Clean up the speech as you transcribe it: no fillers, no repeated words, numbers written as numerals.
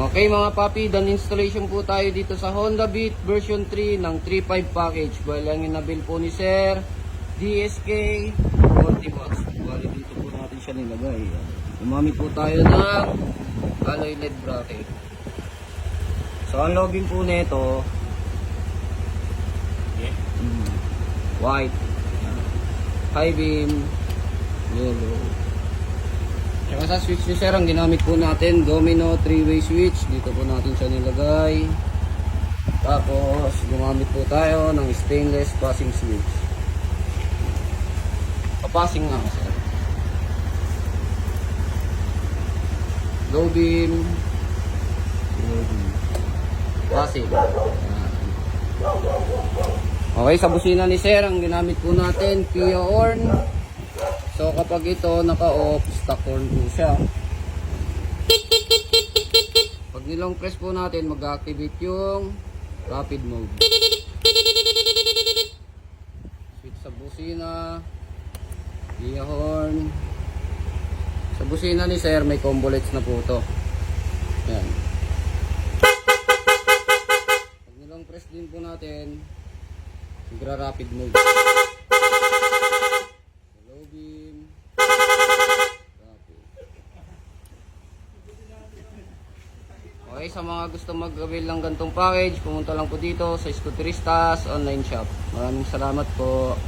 Okay mga papi, done installation po tayo dito sa Honda Beat version 3 ng 3.5 package. Bali ang inabil po ni Sir DSK 40 watts. Bali dito po natin siya nilagay. Umami po tayo ng alloy LED bracket. So ang login po nito white, high beam, yellow. Saka sa switch ni Sir, ang ginamit po natin, domino 3-way switch. Dito po natin siya nilagay. Tapos, gumamit po tayo ng stainless passing switch. Papassing nga, Sir. Low beam. Passing. Okay, sa busina ni Sir, ang ginamit po natin, Kia horn. So kapag ito naka-off, stock horn po siya. Pag nilong press po natin, mag-activate yung rapid mode. Switch sa busina, Kia horn. Sa busina ni Sir, may combo lights na po ito. Ayan. Pag nilong press din po natin, magra-rapid mode. Low beam. Rapid. Okay, sa mga gusto mag-avail ng gantong package, pumunta lang po dito sa Scooteristas online shop. Maraming salamat po.